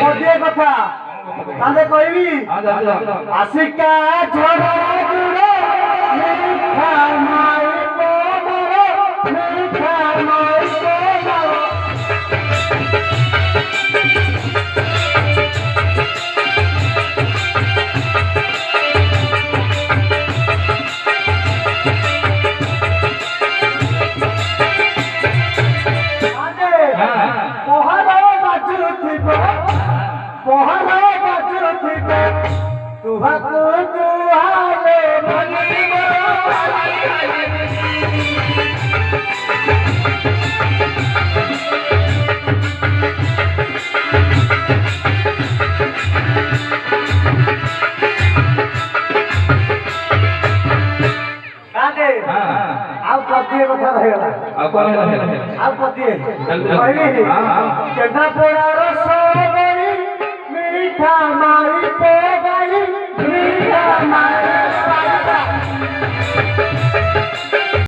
गोटे कथा ताले कहबी आशिका झरा गुरो मीठा माई कोमरो मीठा माई कोमरो पहरा बाजुथिबे तुहाको दुहाले मनिबो काटे आउ पतिए कथा रहला आ कोन है आउ पतिए कहली केना पोड़ा रस मीठा मा